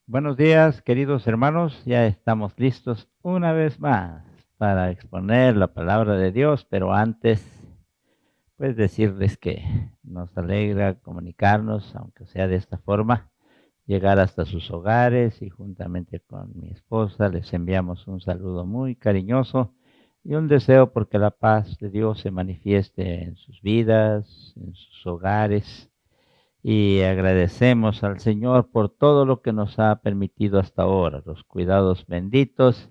Buenos días, queridos hermanos. Ya estamos listos una vez más para exponer la palabra de Dios, pero antes, pues decirles que nos alegra comunicarnos, aunque sea de esta forma, llegar hasta sus hogares y juntamente con mi esposa les enviamos un saludo muy cariñoso y un deseo porque la paz de Dios se manifieste en sus vidas, en sus hogares y agradecemos al Señor por todo lo que nos ha permitido hasta ahora, los cuidados benditos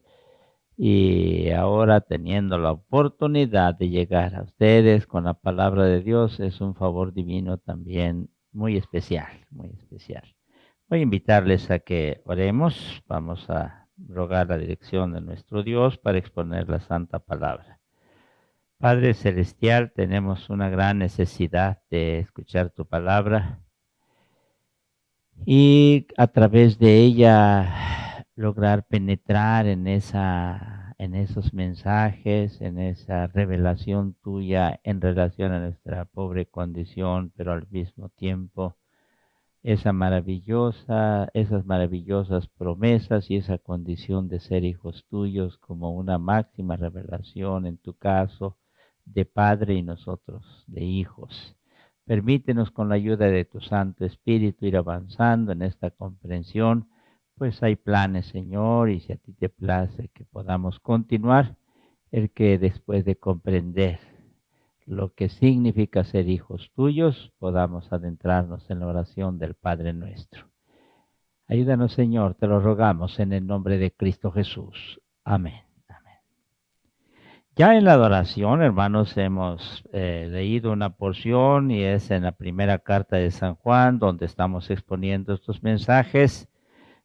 y ahora teniendo la oportunidad de llegar a ustedes con la palabra de Dios es un favor divino también muy especial, muy especial. Voy a invitarles a que oremos, vamos a rogar la dirección de nuestro Dios para exponer la santa palabra. Padre Celestial, tenemos una gran necesidad de escuchar tu palabra y a través de ella lograr penetrar en esos mensajes, en esa revelación tuya en relación a nuestra pobre condición, pero al mismo tiempo esas maravillosas promesas y esa condición de ser hijos tuyos como una máxima revelación en tu caso de padre y nosotros de hijos. Permítenos con la ayuda de tu Santo Espíritu ir avanzando en esta comprensión, pues hay planes, Señor, y si a ti te place que podamos continuar, el que después de comprender lo que significa ser hijos tuyos, podamos adentrarnos en la oración del Padre nuestro. Ayúdanos, Señor, te lo rogamos en el nombre de Cristo Jesús. Amén. Amén. Ya en la adoración, hermanos, hemos leído una porción y es en la primera carta de San Juan, donde estamos exponiendo estos mensajes.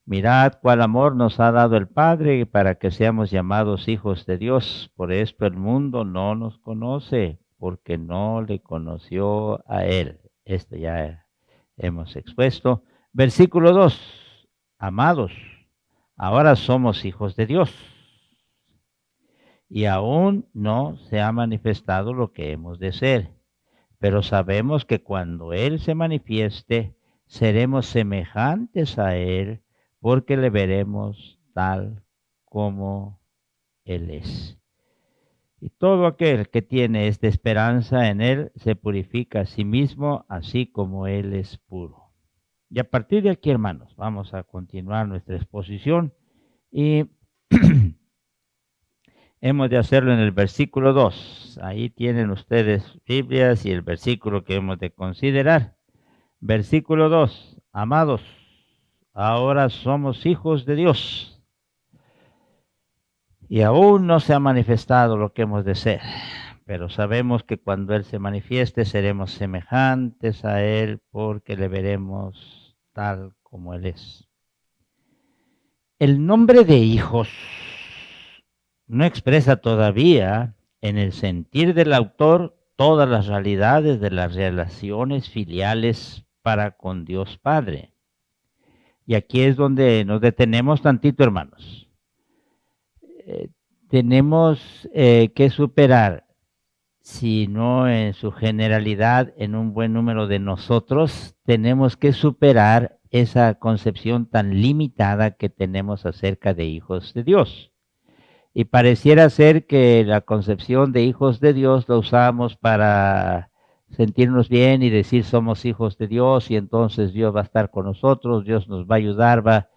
Mirad cuál amor nos ha dado el Padre para que seamos llamados hijos de Dios. Por esto el mundo no nos conoce, porque no le conoció a Él. Esto ya hemos expuesto. Versículo 2. Amados, ahora somos hijos de Dios y aún no se ha manifestado lo que hemos de ser, pero sabemos que cuando Él se manifieste, seremos semejantes a Él, porque le veremos tal como Él es. Y todo aquel que tiene esta esperanza en Él se purifica a sí mismo, así como Él es puro. Y a partir de aquí, hermanos, vamos a continuar nuestra exposición y hemos de hacerlo en el versículo 2. Ahí tienen ustedes Biblias y el versículo que hemos de considerar. Versículo 2. Amados, ahora somos hijos de Dios y aún no se ha manifestado lo que hemos de ser, pero sabemos que cuando Él se manifieste seremos semejantes a Él porque le veremos tal como Él es. El nombre de hijos no expresa todavía en el sentir del autor todas las realidades de las relaciones filiales para con Dios Padre. Y aquí es donde nos detenemos tantito, hermanos. Eh, Tenemos que superar, si no en su generalidad, en un buen número de nosotros, tenemos que superar esa concepción tan limitada que tenemos acerca de hijos de Dios. Y pareciera ser que la concepción de hijos de Dios lo usamos para sentirnos bien y decir somos hijos de Dios y entonces Dios va a estar con nosotros, Dios nos va a ayudar,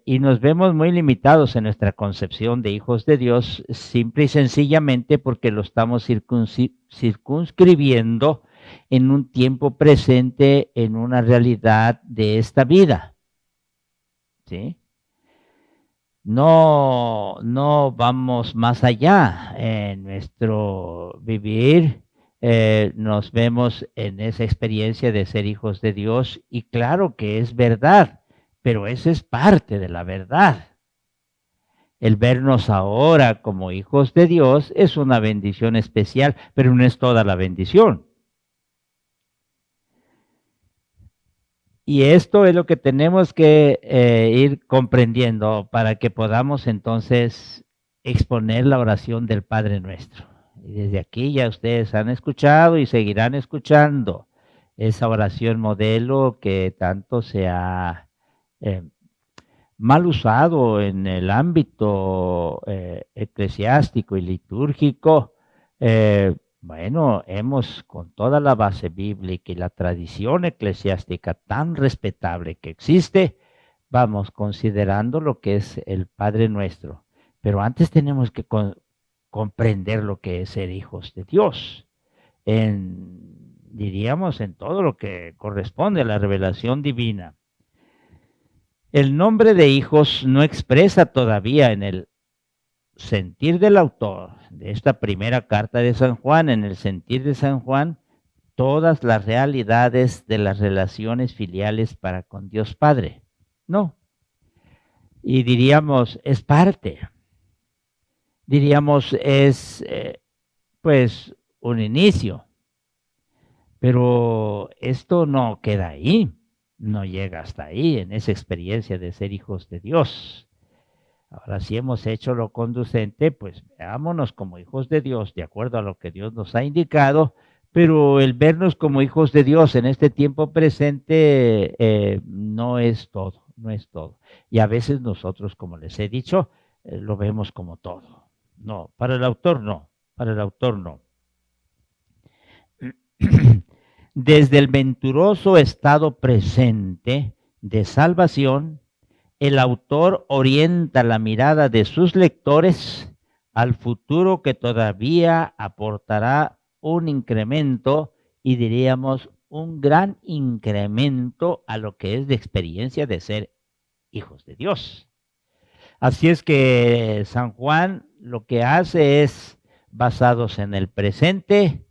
y nos vemos muy limitados en nuestra concepción de hijos de Dios, simple y sencillamente porque lo estamos circunscribiendo en un tiempo presente, en una realidad de esta vida. ¿Sí? No vamos más allá en nuestro vivir. Nos vemos en esa experiencia de ser hijos de Dios y claro que es verdad, pero esa es parte de la verdad. El vernos ahora como hijos de Dios es una bendición especial, pero no es toda la bendición. Y esto es lo que tenemos que ir comprendiendo para que podamos entonces exponer la oración del Padre Nuestro. Y desde aquí ya ustedes han escuchado y seguirán escuchando esa oración modelo que tanto se ha mal usado en el ámbito eclesiástico y litúrgico, bueno, hemos con toda la base bíblica y la tradición eclesiástica tan respetable que existe, vamos considerando lo que es el Padre Nuestro. Pero antes tenemos que comprender lo que es ser hijos de Dios. Diríamos, en todo lo que corresponde a la revelación divina. El nombre de hijos no expresa todavía en el sentir del autor de esta primera carta de San Juan, en el sentir de San Juan, todas las realidades de las relaciones filiales para con Dios Padre. No. Y diríamos, es parte. Diríamos, es pues un inicio. Pero esto no queda ahí, no llega hasta ahí, en esa experiencia de ser hijos de Dios. Ahora, si hemos hecho lo conducente, pues veámonos como hijos de Dios, de acuerdo a lo que Dios nos ha indicado, pero el vernos como hijos de Dios en este tiempo presente no es todo, no es todo. Y a veces nosotros, como les he dicho, lo vemos como todo. No, para el autor no, para el autor no. Desde el venturoso estado presente de salvación, el autor orienta la mirada de sus lectores al futuro que todavía aportará un incremento y diríamos un gran incremento a lo que es de experiencia de ser hijos de Dios. Así es que San Juan lo que hace es, basados en el presente,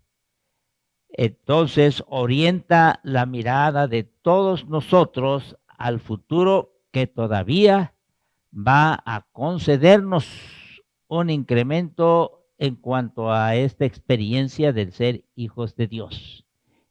entonces orienta la mirada de todos nosotros al futuro que todavía va a concedernos un incremento en cuanto a esta experiencia del ser hijos de Dios.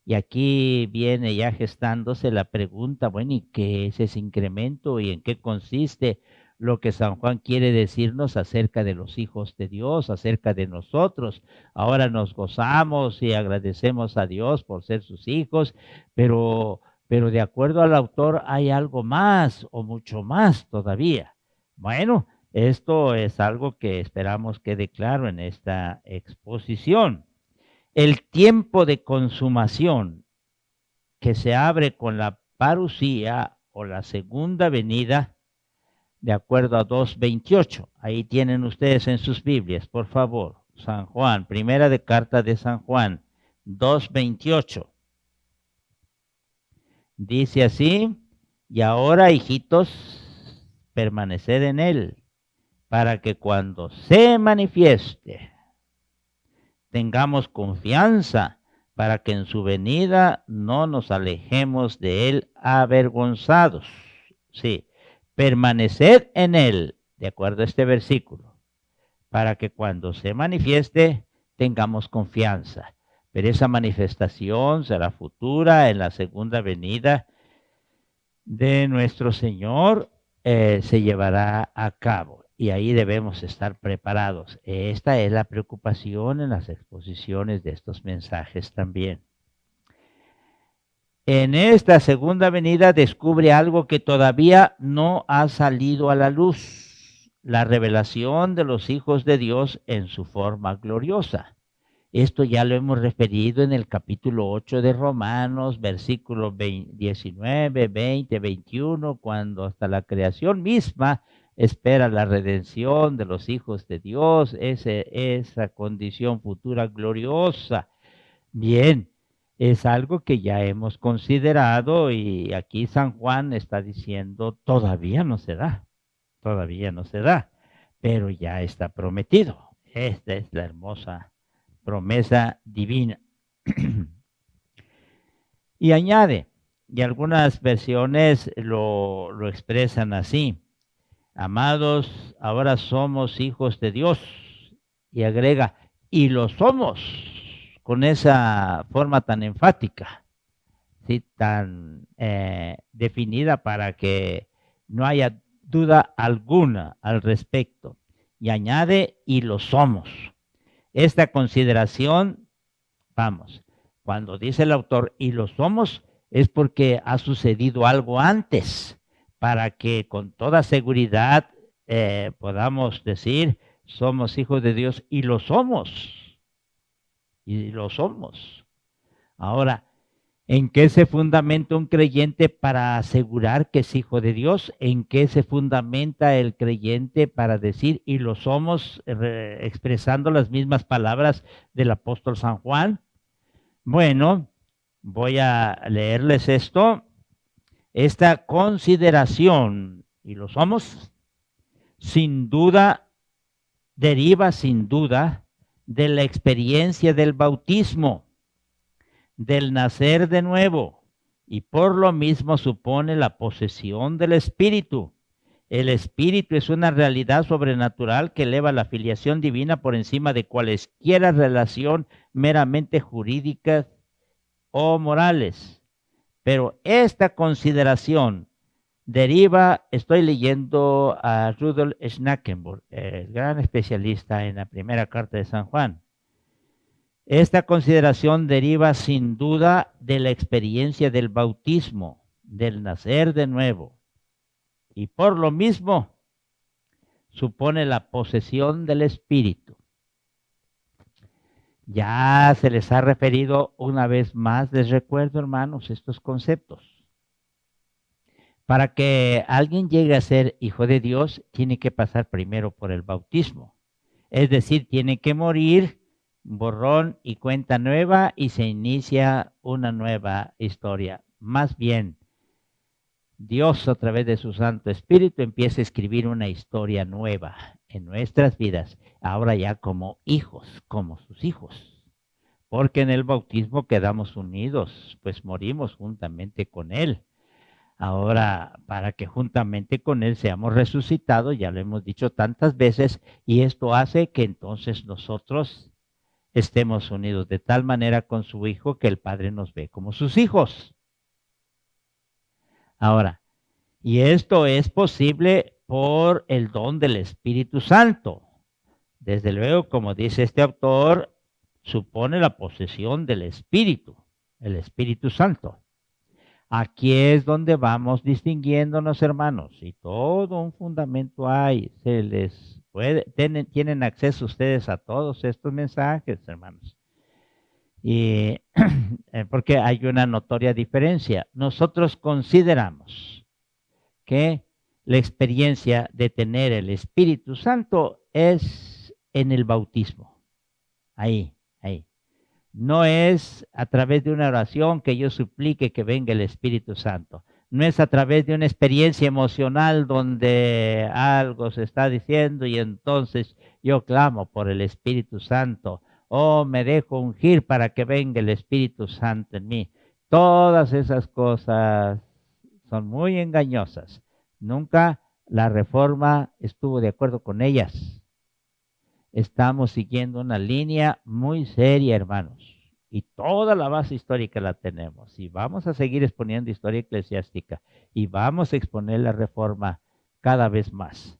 Y aquí viene ya gestándose la pregunta, bueno, ¿y qué es ese incremento y en qué consiste lo que San Juan quiere decirnos acerca de los hijos de Dios, acerca de nosotros? Ahora nos gozamos y agradecemos a Dios por ser sus hijos, pero de acuerdo al autor hay algo más o mucho más todavía. Bueno, esto es algo que esperamos quede claro en esta exposición. El tiempo de consumación que se abre con la parusía o la segunda venida, de acuerdo a 2:28. Ahí tienen ustedes en sus Biblias, por favor. San Juan, primera de carta de San Juan, 2:28. Dice así, y ahora, hijitos, permaneced en él, para que cuando se manifieste, tengamos confianza, para que en su venida no nos alejemos de él avergonzados. Sí, permaneced en él, de acuerdo a este versículo, para que cuando se manifieste tengamos confianza. Pero esa manifestación será futura en la segunda venida de nuestro Señor, se llevará a cabo. Y ahí debemos estar preparados. Esta es la preocupación en las exposiciones de estos mensajes también. En esta segunda venida descubre algo que todavía no ha salido a la luz: la revelación de los hijos de Dios en su forma gloriosa. Esto ya lo hemos referido en el capítulo 8 de Romanos, versículos 19, 20, 21, cuando hasta la creación misma espera la redención de los hijos de Dios, esa condición futura gloriosa. Bien, es algo que ya hemos considerado y aquí San Juan está diciendo, todavía no se da, pero ya está prometido. Esta es la hermosa promesa divina. Y añade, y algunas versiones lo expresan así: amados, ahora somos hijos de Dios. Y agrega, y lo somos, con esa forma tan enfática, ¿sí? Tan definida para que no haya duda alguna al respecto. Y añade, y lo somos. Esta consideración, vamos, cuando dice el autor, y lo somos, es porque ha sucedido algo antes para que con toda seguridad podamos decir, somos hijos de Dios y lo somos. Y lo somos. Ahora, ¿en qué se fundamenta un creyente para asegurar que es hijo de Dios? ¿En qué se fundamenta el creyente para decir, y lo somos, expresando las mismas palabras del apóstol San Juan? Bueno, voy a leerles esto. Esta consideración, y lo somos, sin duda, deriva sin duda de la experiencia del bautismo, del nacer de nuevo, y por lo mismo supone la posesión del Espíritu. El Espíritu es una realidad sobrenatural que eleva la filiación divina por encima de cualesquiera relación meramente jurídicas o morales. Pero esta consideración deriva, estoy leyendo a Rudolf Schnackenburg, el gran especialista en la primera carta de San Juan. Esta consideración deriva sin duda de la experiencia del bautismo, del nacer de nuevo, y por lo mismo supone la posesión del Espíritu. Ya se les ha referido una vez más, les recuerdo, hermanos, estos conceptos. Para que alguien llegue a ser hijo de Dios, tiene que pasar primero por el bautismo. Es decir, tiene que morir, borrón y cuenta nueva, y se inicia una nueva historia. Más bien, Dios a través de su Santo Espíritu empieza a escribir una historia nueva en nuestras vidas, ahora ya como hijos, como sus hijos. Porque en el bautismo quedamos unidos, pues morimos juntamente con Él. Ahora, para que juntamente con Él seamos resucitados, ya lo hemos dicho tantas veces, y esto hace que entonces nosotros estemos unidos de tal manera con su Hijo que el Padre nos ve como sus hijos. Ahora, y esto es posible por el don del Espíritu Santo. Desde luego, como dice este autor, supone la posesión del Espíritu, el Espíritu Santo. Aquí es donde vamos distinguiéndonos, hermanos, y todo un fundamento hay. Se les puede, tienen acceso ustedes a todos estos mensajes, hermanos. Y porque hay una notoria diferencia. Nosotros consideramos que la experiencia de tener el Espíritu Santo es en el bautismo. Ahí. No es a través de una oración que yo suplique que venga el Espíritu Santo. No es a través de una experiencia emocional donde algo se está diciendo y entonces yo clamo por el Espíritu Santo o me dejo ungir para que venga el Espíritu Santo en mí. Todas esas cosas son muy engañosas. Nunca la Reforma estuvo de acuerdo con ellas. Estamos siguiendo una línea muy seria, hermanos, y toda la base histórica la tenemos, y vamos a seguir exponiendo historia eclesiástica, y vamos a exponer la Reforma cada vez más,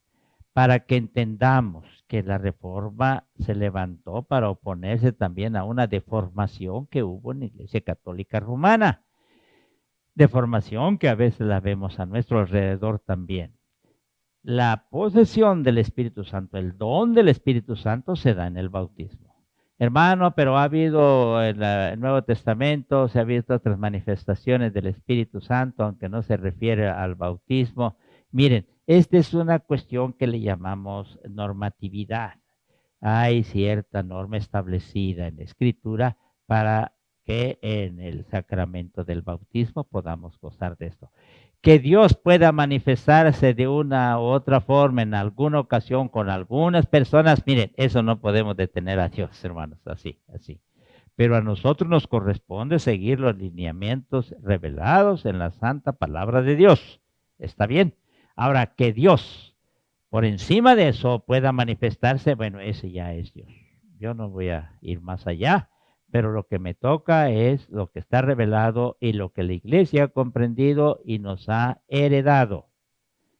para que entendamos que la Reforma se levantó para oponerse también a una deformación que hubo en la Iglesia Católica Romana, deformación que a veces la vemos a nuestro alrededor también. La posesión del Espíritu Santo, el don del Espíritu Santo se da en el bautismo. Hermano, pero ha habido en el Nuevo Testamento, se ha visto otras manifestaciones del Espíritu Santo, aunque no se refiere al bautismo. Miren, esta es una cuestión que le llamamos normatividad. Hay cierta norma establecida en la Escritura para que en el sacramento del bautismo podamos gozar de esto. Que Dios pueda manifestarse de una u otra forma en alguna ocasión con algunas personas, miren, eso no podemos detener a Dios, hermanos, así. Pero a nosotros nos corresponde seguir los lineamientos revelados en la santa palabra de Dios. ¿Está bien? Ahora, que Dios, por encima de eso, pueda manifestarse, bueno, ese ya es Dios. Yo no voy a ir más allá. Pero lo que me toca es lo que está revelado y lo que la Iglesia ha comprendido y nos ha heredado.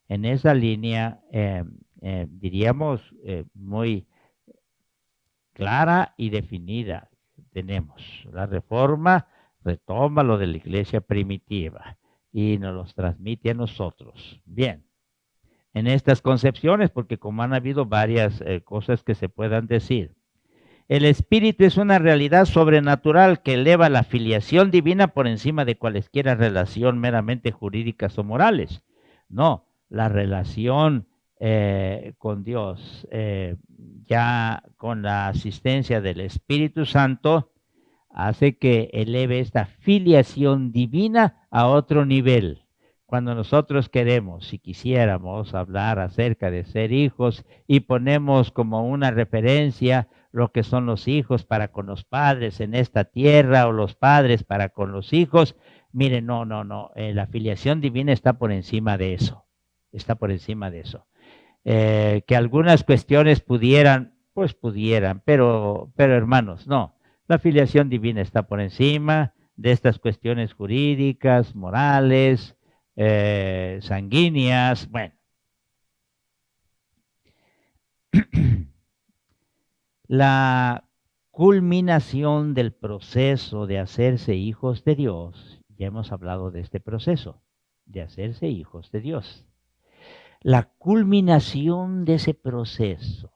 En esa línea, diríamos, muy clara y definida tenemos. La Reforma retoma lo de la Iglesia primitiva y nos los transmite a nosotros. Bien, en estas concepciones, porque como han habido varias cosas que se puedan decir, el Espíritu es una realidad sobrenatural que eleva la filiación divina por encima de cualesquiera relación meramente jurídicas o morales. No, la relación con Dios, ya con la asistencia del Espíritu Santo, hace que eleve esta filiación divina a otro nivel. Cuando nosotros queremos, si quisiéramos hablar acerca de ser hijos y ponemos como una referencia lo que son los hijos para con los padres en esta tierra o los padres para con los hijos, miren, no, la filiación divina está por encima de eso, está por encima de eso. Que algunas cuestiones pudieran, pues pudieran, pero hermanos, no, la filiación divina está por encima de estas cuestiones jurídicas, morales, sanguíneas, bueno. La culminación del proceso de hacerse hijos de Dios, ya hemos hablado de este proceso, de hacerse hijos de Dios. La culminación de ese proceso,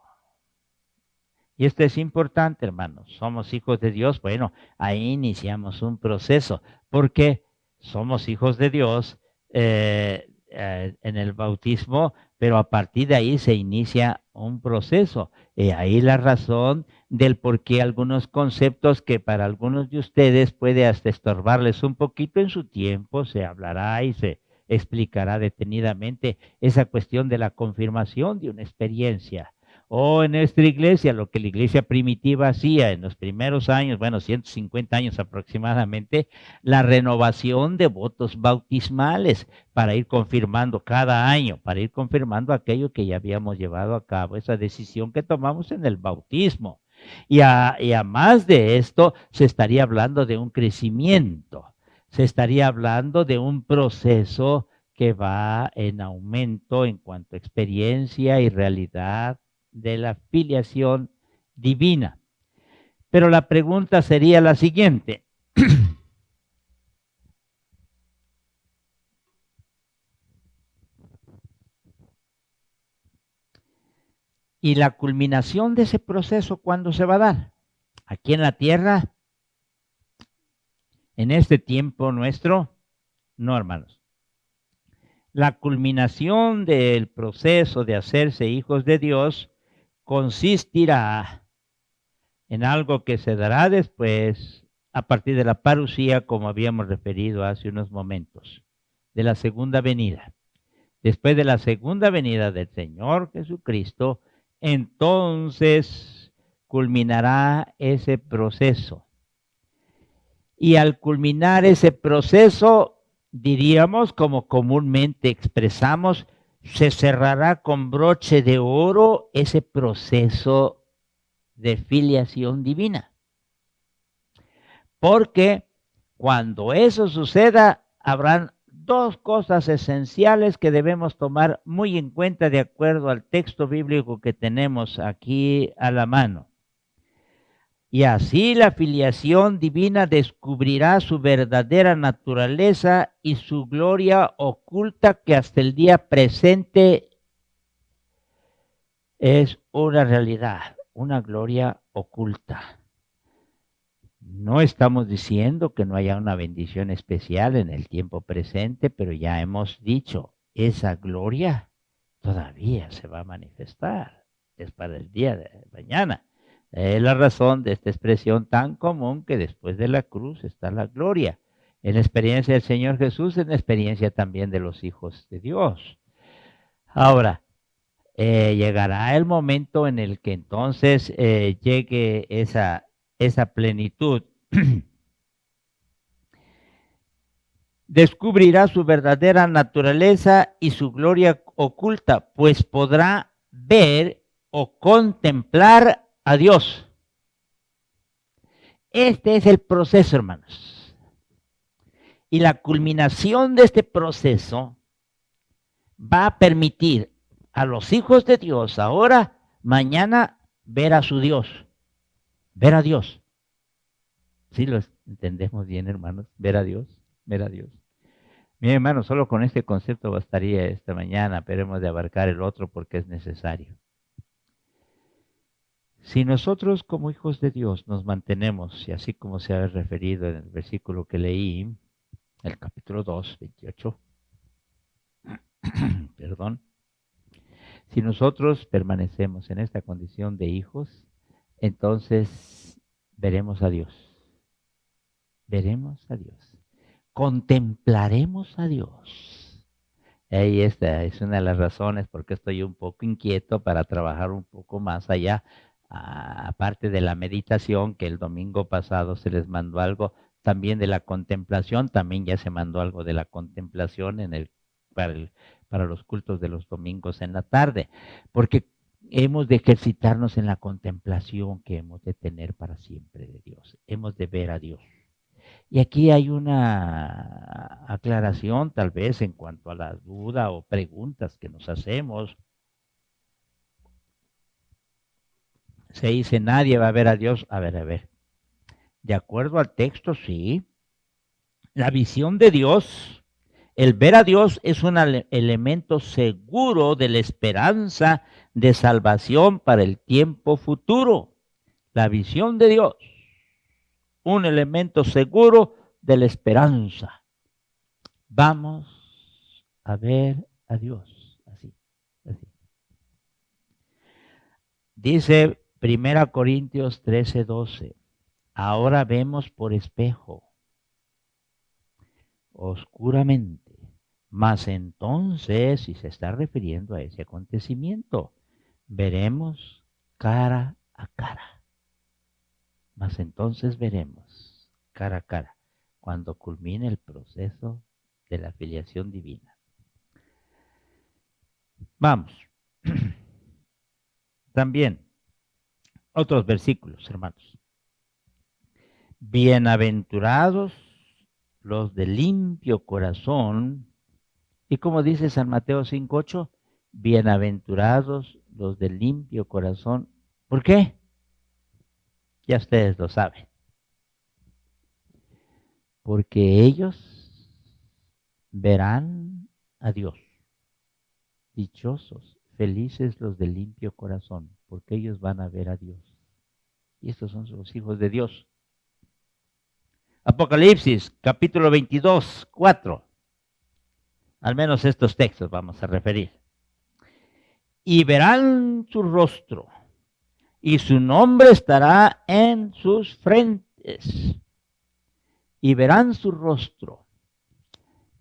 y esto es importante, hermanos, somos hijos de Dios, bueno, ahí iniciamos un proceso, porque somos hijos de Dios en el bautismo, pero a partir de ahí se inicia un proceso. Ahí la razón del por qué algunos conceptos que para algunos de ustedes puede hasta estorbarles un poquito en su tiempo, se hablará y se explicará detenidamente esa cuestión de la confirmación de una experiencia. O en nuestra iglesia, lo que la iglesia primitiva hacía en los primeros años, bueno, 150 años aproximadamente, la renovación de votos bautismales para ir confirmando cada año, para ir confirmando aquello que ya habíamos llevado a cabo, esa decisión que tomamos en el bautismo. Y a más de esto, se estaría hablando de un crecimiento, se estaría hablando de un proceso que va en aumento en cuanto a experiencia y realidad de la filiación divina. Pero la pregunta sería la siguiente. ¿Y la culminación de ese proceso cuándo se va a dar? ¿Aquí en la tierra? ¿En este tiempo nuestro? No, hermanos. La culminación del proceso de hacerse hijos de Dios consistirá en algo que se dará después a partir de la parusía, como habíamos referido hace unos momentos, de la segunda venida. Después de la segunda venida del Señor Jesucristo, entonces culminará ese proceso. Y al culminar ese proceso, diríamos, como comúnmente expresamos, se cerrará con broche de oro ese proceso de filiación divina. Porque cuando eso suceda, habrán dos cosas esenciales que debemos tomar muy en cuenta de acuerdo al texto bíblico que tenemos aquí a la mano. Y así la filiación divina descubrirá su verdadera naturaleza y su gloria oculta, que hasta el día presente es una realidad, una gloria oculta. No estamos diciendo que no haya una bendición especial en el tiempo presente, pero ya hemos dicho, esa gloria todavía se va a manifestar. Es para el día de mañana. Es la razón de esta expresión tan común que después de la cruz está la gloria. En la experiencia del Señor Jesús, en la experiencia también de los hijos de Dios. Ahora, llegará el momento en el que entonces llegue esa plenitud. Descubrirá su verdadera naturaleza y su gloria oculta, pues podrá ver o contemplar a Dios. Este es el proceso, hermanos. Y la culminación de este proceso va a permitir a los hijos de Dios ahora, mañana, ver a su Dios. Ver a Dios. ¿Sí lo entendemos bien, hermanos? Ver a Dios, ver a Dios. Mi hermano, solo con este concepto bastaría esta mañana, pero hemos de abarcar el otro porque es necesario. Si nosotros como hijos de Dios nos mantenemos, y así como se ha referido en el versículo que leí, el capítulo 2, 28, perdón, si nosotros permanecemos en esta condición de hijos, entonces veremos a Dios, contemplaremos a Dios. Y esta es una de las razones por qué estoy un poco inquieto para trabajar un poco más allá, aparte de la meditación, que el domingo pasado se les mandó algo, también de la contemplación, también ya se mandó algo de la contemplación para los cultos de los domingos en la tarde, porque hemos de ejercitarnos en la contemplación que hemos de tener para siempre de Dios, hemos de ver a Dios. Y aquí hay una aclaración tal vez en cuanto a la duda o preguntas que nos hacemos. Se dice, nadie va a ver a Dios. A ver. De acuerdo al texto, sí. La visión de Dios, el ver a Dios es un elemento seguro de la esperanza de salvación para el tiempo futuro. La visión de Dios, un elemento seguro de la esperanza. Vamos a ver a Dios. Así. Dice 1 Corintios 13:12. Ahora vemos por espejo, oscuramente. Mas entonces, si se está refiriendo a ese acontecimiento, veremos cara a cara. Mas entonces veremos cara a cara, cuando culmine el proceso de la filiación divina. Vamos. También, otros versículos, hermanos. Bienaventurados los de limpio corazón. Y como dice San Mateo 5:8, bienaventurados los de limpio corazón. ¿Por qué? Ya ustedes lo saben. Porque ellos verán a Dios. Dichosos, felices los de limpio corazón, porque ellos van a ver a Dios. Y estos son los hijos de Dios. Apocalipsis, capítulo 22:4. Al menos estos textos vamos a referir. Y verán su rostro, y su nombre estará en sus frentes. Y verán su rostro.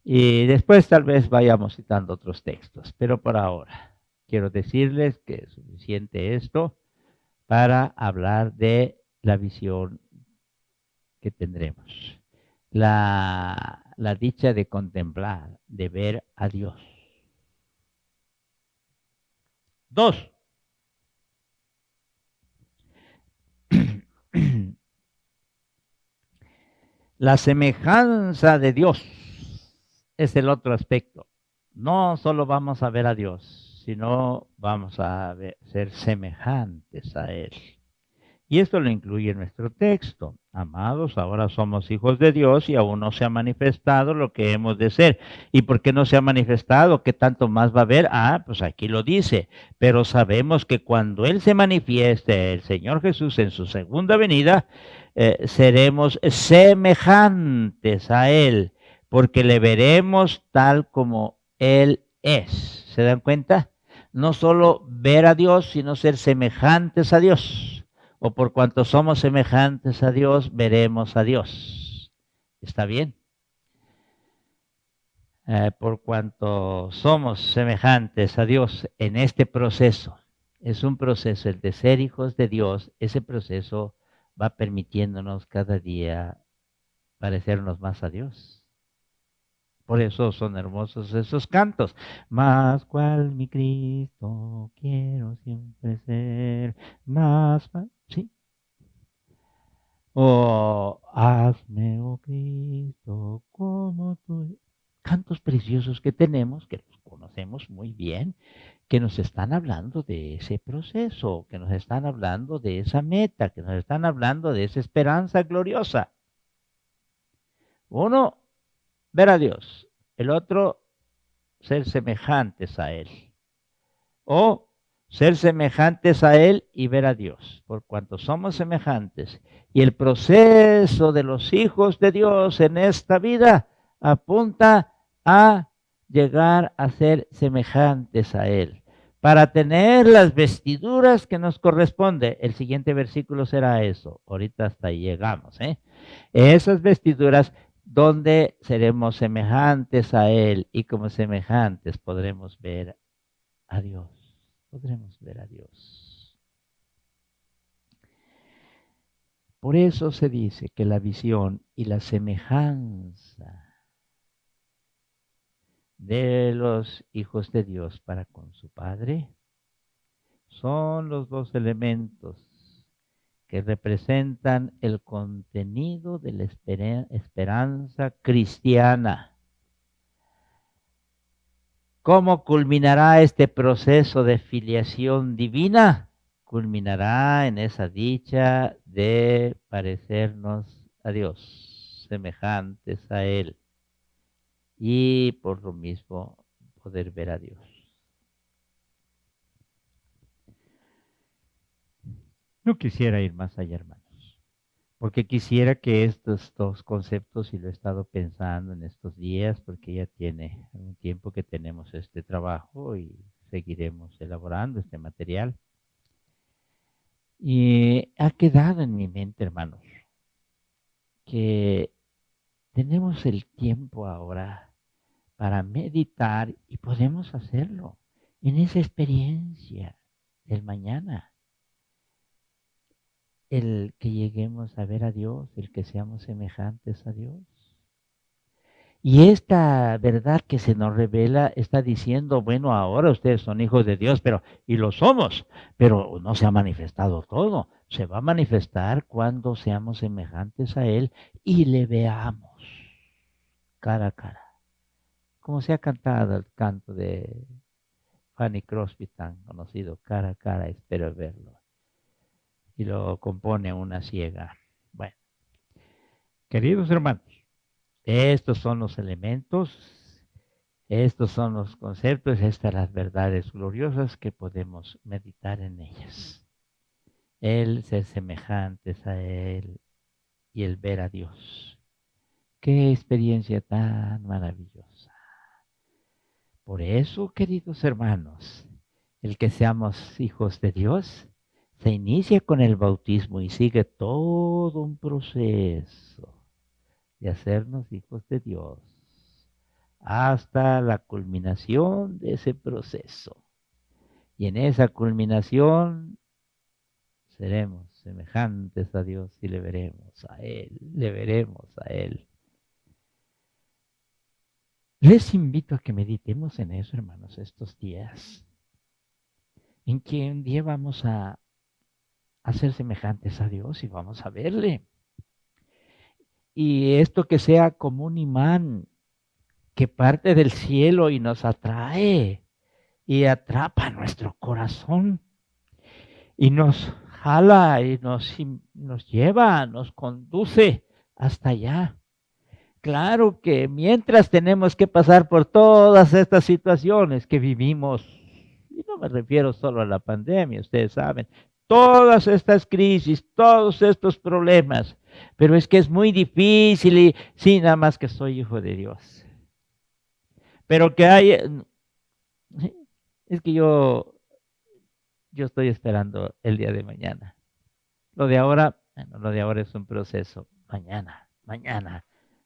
Y después tal vez vayamos citando otros textos, pero por ahora quiero decirles que es suficiente esto para hablar de la visión que tendremos. La dicha de contemplar, de ver a Dios. 2. La semejanza de Dios es el otro aspecto. No solo vamos a ver a Dios, sino vamos a ser semejantes a Él. Y esto lo incluye nuestro texto. Amados, ahora somos hijos de Dios y aún no se ha manifestado lo que hemos de ser. ¿Y por qué no se ha manifestado? ¿Qué tanto más va a haber? Pues aquí lo dice. Pero sabemos que cuando Él se manifieste, el Señor Jesús en su segunda venida, seremos semejantes a Él, porque le veremos tal como Él es. ¿Se dan cuenta? No solo ver a Dios, sino ser semejantes a Dios. O por cuanto somos semejantes a Dios, veremos a Dios. ¿Está bien? Por cuanto somos semejantes a Dios en este proceso, es un proceso, el de ser hijos de Dios, ese proceso va permitiéndonos cada día parecernos más a Dios. Por eso son hermosos esos cantos. Más cual mi Cristo quiero siempre ser, más, ¿sí? Hazme, oh Cristo, como tú. Cantos preciosos que tenemos, que los conocemos muy bien, que nos están hablando de ese proceso, que nos están hablando de esa meta, que nos están hablando de esa esperanza gloriosa. Uno, ver a Dios. El otro, ser semejantes a Él. O ser semejantes a Él y ver a Dios, por cuanto somos semejantes. Y el proceso de los hijos de Dios en esta vida apunta a llegar a ser semejantes a Él, para tener las vestiduras que nos corresponde. El siguiente versículo será eso. Ahorita hasta ahí llegamos, ¿eh? Esas vestiduras donde seremos semejantes a Él y como semejantes podremos ver a Dios. Podremos ver a Dios. Por eso se dice que la visión y la semejanza de los hijos de Dios para con su Padre son los dos elementos que representan el contenido de la esperanza cristiana. ¿Cómo culminará este proceso de filiación divina? Culminará en esa dicha de parecernos a Dios, semejantes a Él, y por lo mismo poder ver a Dios. No quisiera ir más allá, hermanos, porque quisiera que estos dos conceptos, y lo he estado pensando en estos días, porque ya tiene un tiempo que tenemos este trabajo y seguiremos elaborando este material. Y ha quedado en mi mente, hermanos, que tenemos el tiempo ahora para meditar y podemos hacerlo en esa experiencia del mañana. El que lleguemos a ver a Dios, el que seamos semejantes a Dios. Y esta verdad que se nos revela está diciendo, bueno, ahora ustedes son hijos de Dios, y lo somos, pero no se ha manifestado todo. Se va a manifestar cuando seamos semejantes a Él y le veamos cara a cara. Como se ha cantado el canto de Fanny Crosby, tan conocido, cara a cara, espero verlo. Y lo compone una ciega. Bueno, queridos hermanos, estos son los elementos, estos son los conceptos, estas las verdades gloriosas que podemos meditar en ellas. El ser semejantes a Él y el ver a Dios. Qué experiencia tan maravillosa. Por eso, queridos hermanos, el que seamos hijos de Dios se inicia con el bautismo y sigue todo un proceso de hacernos hijos de Dios hasta la culminación de ese proceso. Y en esa culminación seremos semejantes a Dios y le veremos a Él. Les invito a que meditemos en eso, hermanos, estos días, en que un día vamos a ser semejantes a Dios y vamos a verle. Y esto que sea como un imán que parte del cielo y nos atrae y atrapa nuestro corazón y nos jala y nos lleva, nos conduce hasta allá. Claro que mientras tenemos que pasar por todas estas situaciones que vivimos, y no me refiero solo a la pandemia, ustedes saben, todas estas crisis, todos estos problemas, pero es que es muy difícil y sí, nada más que soy hijo de Dios. Pero que hay, es que yo estoy esperando el día de mañana. Lo de ahora es un proceso.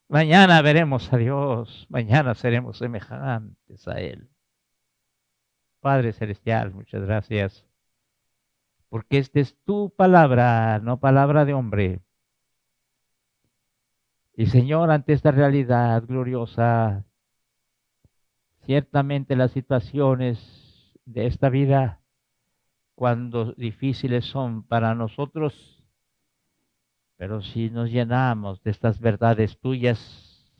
Mañana veremos a Dios, mañana seremos semejantes a Él. Padre Celestial, muchas gracias, porque esta es tu palabra, no palabra de hombre. Y Señor, ante esta realidad gloriosa, ciertamente las situaciones de esta vida, cuando difíciles son para nosotros, pero si nos llenamos de estas verdades tuyas,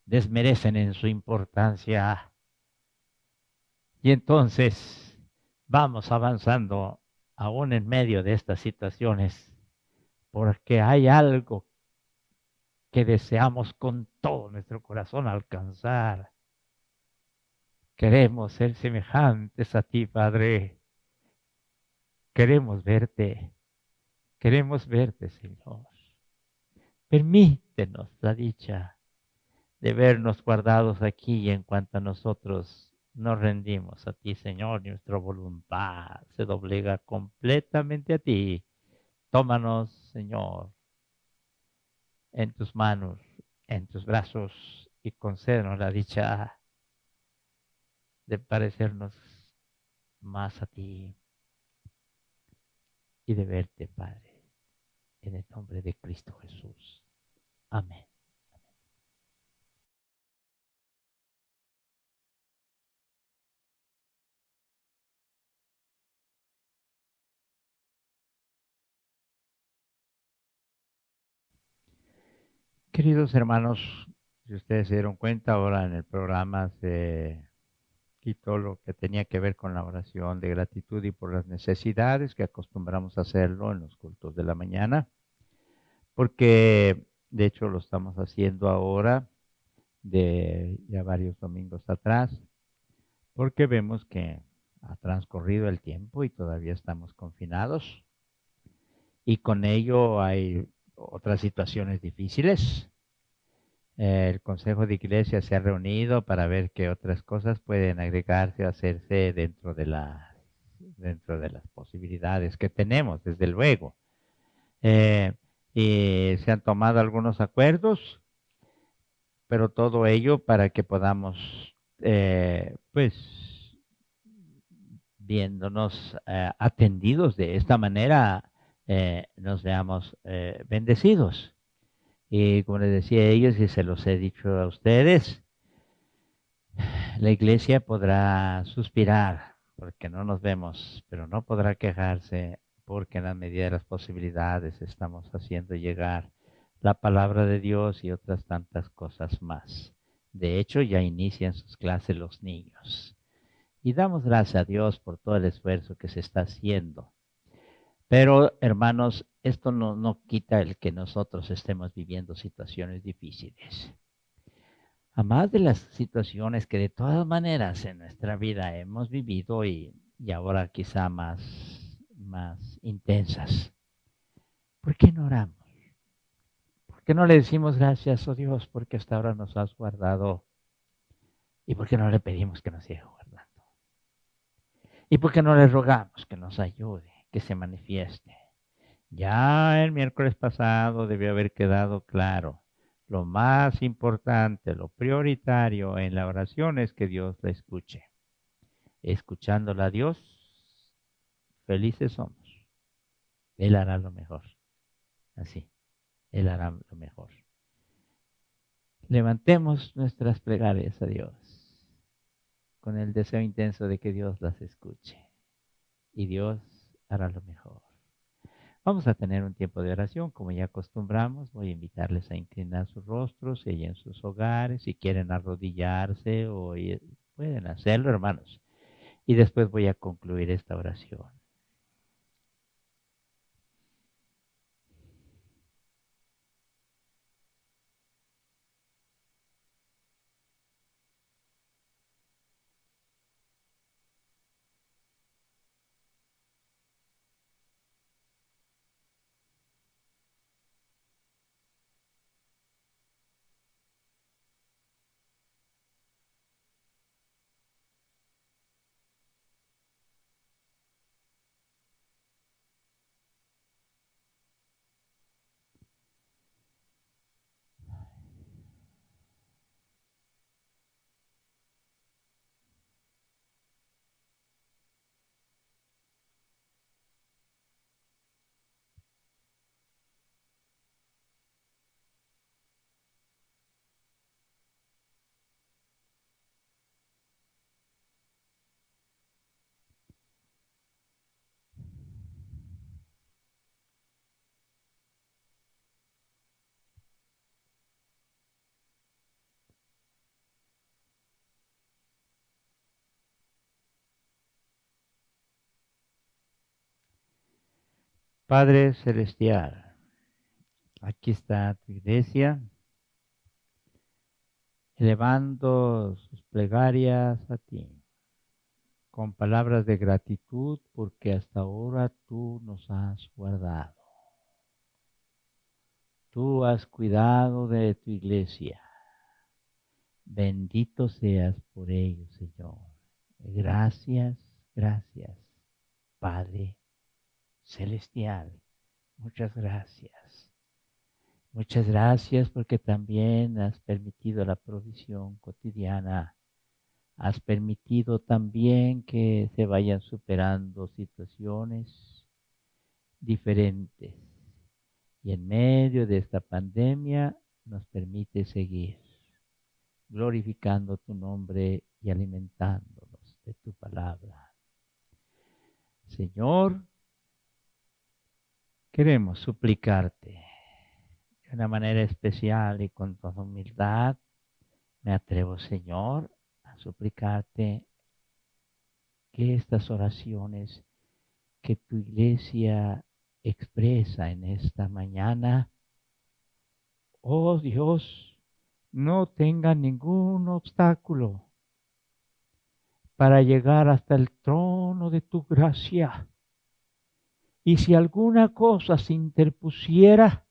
desmerecen en su importancia. Y entonces vamos avanzando aún en medio de estas situaciones, porque hay algo que deseamos con todo nuestro corazón alcanzar. Queremos ser semejantes a ti, Padre. Queremos verte. Queremos verte, Señor. Permítenos la dicha de vernos guardados aquí y en cuanto a nosotros nos rendimos a ti, Señor. Nuestra voluntad se doblega completamente a ti. Tómanos, Señor, en tus manos, en tus brazos y concédenos la dicha de parecernos más a ti y de verte, Padre, en el nombre de Cristo Jesús. Amén. Queridos hermanos, si ustedes se dieron cuenta, ahora en el programa se quitó lo que tenía que ver con la oración de gratitud y por las necesidades que acostumbramos a hacerlo en los cultos de la mañana, porque de hecho lo estamos haciendo ahora de ya varios domingos atrás, porque vemos que ha transcurrido el tiempo y todavía estamos confinados y con ello hay otras situaciones difíciles. El Consejo de Iglesia se ha reunido para ver qué otras cosas pueden agregarse o hacerse dentro de las posibilidades que tenemos, desde luego. Eh, y se han tomado algunos acuerdos, pero todo ello para que podamos, pues, viéndonos atendidos de esta manera, nos veamos bendecidos. Y como les decía a ellos, y se los he dicho a ustedes, la iglesia podrá suspirar porque no nos vemos, pero no podrá quejarse porque en la medida de las posibilidades estamos haciendo llegar la palabra de Dios y otras tantas cosas más. De hecho, ya inician sus clases los niños. Y damos gracias a Dios por todo el esfuerzo que se está haciendo. Pero, hermanos, esto no quita el que nosotros estemos viviendo situaciones difíciles. A más de las situaciones que de todas maneras en nuestra vida hemos vivido y ahora quizá más intensas. ¿Por qué no oramos? ¿Por qué no le decimos gracias, oh Dios, porque hasta ahora nos has guardado? ¿Y por qué no le pedimos que nos siga guardando? ¿Y por qué no le rogamos que nos ayude, que se manifieste? Ya el miércoles pasado debió haber quedado claro. Lo más importante, lo prioritario en la oración es que Dios la escuche. Escuchándola a Dios, felices somos. Él hará lo mejor. Así, Él hará lo mejor. Levantemos nuestras plegarias a Dios con el deseo intenso de que Dios las escuche. Y Dios hará lo mejor. Vamos a tener un tiempo de oración, como ya acostumbramos. Voy a invitarles a inclinar sus rostros, ella en sus hogares, si quieren arrodillarse o pueden hacerlo, hermanos. Y después voy a concluir esta oración. Padre Celestial, aquí está tu iglesia elevando sus plegarias a ti, con palabras de gratitud, porque hasta ahora tú nos has guardado. Tú has cuidado de tu iglesia. Bendito seas por ello, Señor. Gracias, gracias, Padre Celestial. Muchas gracias. Muchas gracias porque también has permitido la provisión cotidiana. Has permitido también que se vayan superando situaciones diferentes. Y en medio de esta pandemia nos permite seguir glorificando tu nombre y alimentándonos de tu palabra. Señor, queremos suplicarte de una manera especial y con toda humildad. Me atrevo, Señor, a suplicarte que estas oraciones que tu iglesia expresa en esta mañana, oh Dios, no tengan ningún obstáculo para llegar hasta el trono de tu gracia. Y si alguna cosa se interpusiera,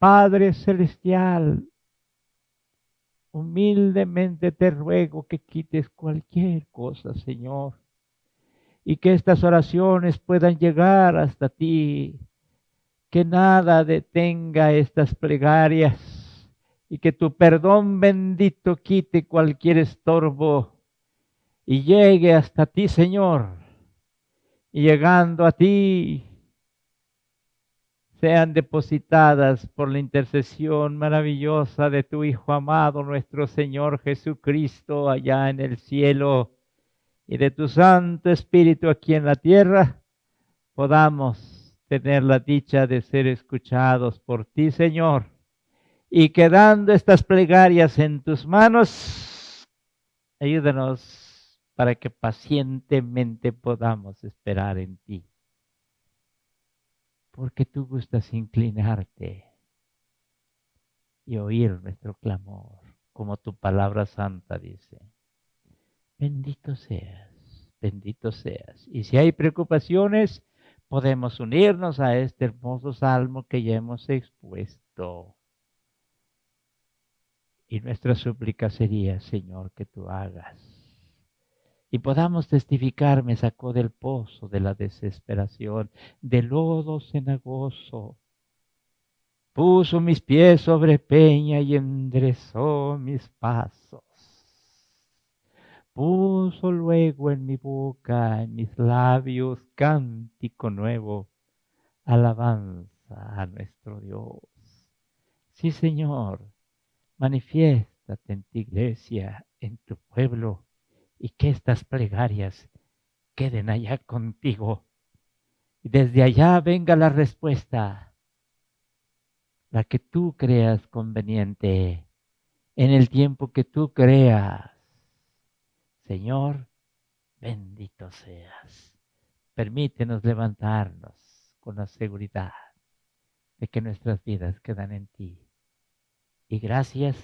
Padre Celestial, humildemente te ruego que quites cualquier cosa, Señor, y que estas oraciones puedan llegar hasta ti, que nada detenga estas plegarias y que tu perdón bendito quite cualquier estorbo y llegue hasta ti, Señor, y llegando a ti sean depositadas por la intercesión maravillosa de tu Hijo amado, nuestro Señor Jesucristo, allá en el cielo, y de tu Santo Espíritu aquí en la tierra, podamos tener la dicha de ser escuchados por ti, Señor, y quedando estas plegarias en tus manos, ayúdanos para que pacientemente podamos esperar en ti. Porque tú gustas inclinarte y oír nuestro clamor, como tu palabra santa dice. Bendito seas, bendito seas. Y si hay preocupaciones, podemos unirnos a este hermoso salmo que ya hemos expuesto. Y nuestra súplica sería, Señor, que tú hagas. Y podamos testificar, me sacó del pozo de la desesperación, del lodo cenagoso. Puso mis pies sobre peña y enderezó mis pasos. Puso luego en mi boca, en mis labios, cántico nuevo, alabanza a nuestro Dios. Sí, Señor, manifiéstate en tu iglesia, en tu pueblo, y que estas plegarias queden allá contigo. Y desde allá venga la respuesta, la que tú creas conveniente, en el tiempo que tú creas. Señor, bendito seas. Permítenos levantarnos con la seguridad de que nuestras vidas quedan en ti. Y gracias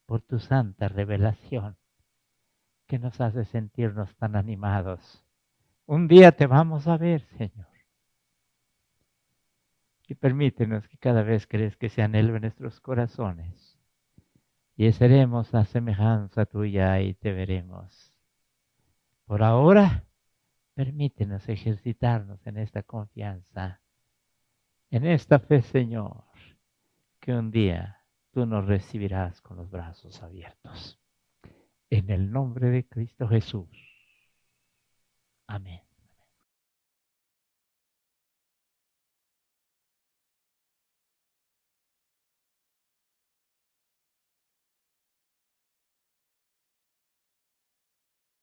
por tu santa revelación que nos hace sentirnos tan animados. Un día te vamos a ver, Señor. Y permítenos que cada vez que se anhelo en nuestros corazones. Y seremos a semejanza tuya y te veremos. Por ahora, permítenos ejercitarnos en esta confianza, en esta fe, Señor, que un día tú nos recibirás con los brazos abiertos. En el nombre de Cristo Jesús. Amén.